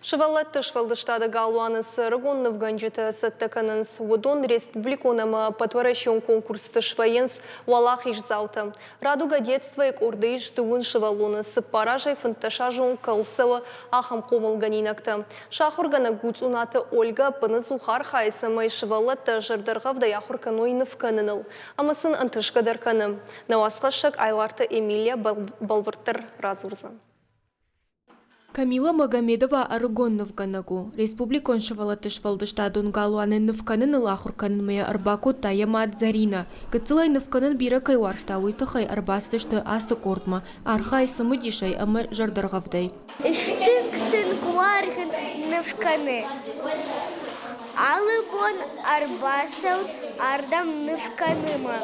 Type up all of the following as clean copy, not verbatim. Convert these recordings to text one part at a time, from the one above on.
Шывалатты швалдыштады галуаныс рыгон навганжиты саттаканынс Удон республиконама потворащен конкурсты шваенс валах ижзауты. Радуга детства и урдыш дуын шывалуныс паражай фанташажон калсыва ахам комылганинакты. Шахургана гуцунаты Ольга пынызухар хайсамай шывалатты жырдырғавда яхурканой навканыныл. Амасын антышкадарканы. Навасқашык айларты Эмилия Балвырттыр разурзан. Камила Магомедова аргон навганагу. Республикон шывалатыш валдыштадун галуаны навканын лахурканын арбаку таямат Зарина. Гыцылай навканын биракай варштауы тахай арбастышты асы кортма. Архай самыдишай ама жардаргавдай. Иштыктын кваргын навканы. Алыбон арбасаут ардам навканыма.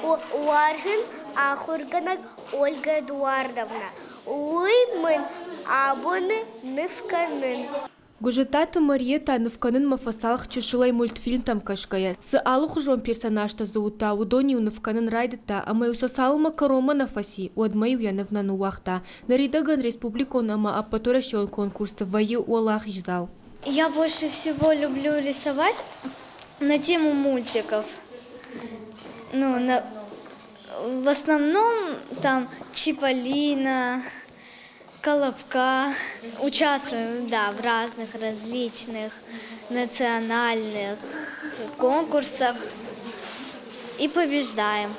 Уаргын ахурганак Ольга Эдуардовна. Уймын абоны навканын. Гужетата Мариета навканын мафасалх чешилай мультфильм там кашкая. С алухужон персонажта заута удони навканын райдата, а мою сосалма корома на фаси, уадмаю янавна нуахта. Наридаган республикон ама апатуращен конкурс ваю уалах жзал. Я больше всего люблю рисовать на тему мультиков. В основном там Чиполлино, Колобка. Участвуем, да, в разных различных национальных конкурсах и побеждаем.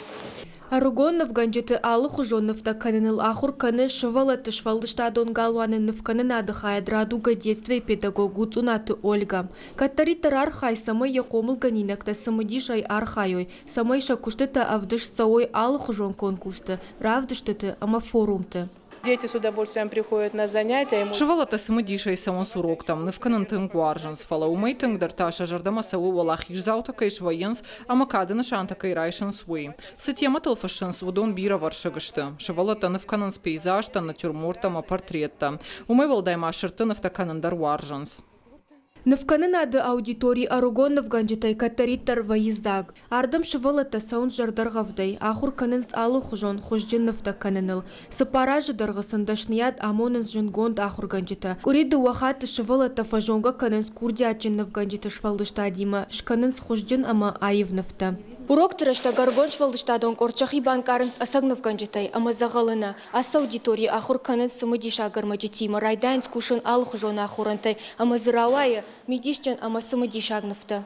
Аргон навганжиты алухужон навтаканыныл ахур каны шывалаты швалдыштадон галуаны навканын адыхая радуга детства и педагогу цунаты Ольга. Каттариттар архай самай якомыл ганинакта самыдишай архайой, самай шакуштыта авдыш сауой алухужон конкурсты, равдыштыты ама форумты. Дети с удовольствием приходят на занятия. Шывалата самыдишай самос урок там, навканын тынгуаржанс, фала умей тынгдарташа жардама сау валах ижзаута кайш военс, амакадына шанта кайрайшын суи. Сатема тылфашынс удон бира варшыгышты. Шывалата навканын пейзажта, натюрморта, портретта. Умей валдайма шырты навтаканын даруаржанс. Навканын ады аудиторий аргон навганжитай каттариттар ваиздаг. Ардам шывалата саун жардаргавдай, ахур канынс алухужон хужджин навтаканыныл. Сапаражы даргасындашният амонынс жынгонд ахур ганжита. Куриды уахаты шывалата фажонга канынс курдиачин навганжита швалдышта дима, шканынс хужджин ама аевнавта. Урок тырышта гаргон швалдыштадон корчахи банкарынс асагнав ганжитай, ама загалына. Ас аудиторий ахур канынс самыдиша гармаджитима, райдайнс кушын алухужон ахурантай, ама зырауая, Мидишчен ама самыдишагнывты.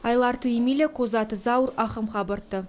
Айларты Эмилия Козаты Заур ахам хабарты.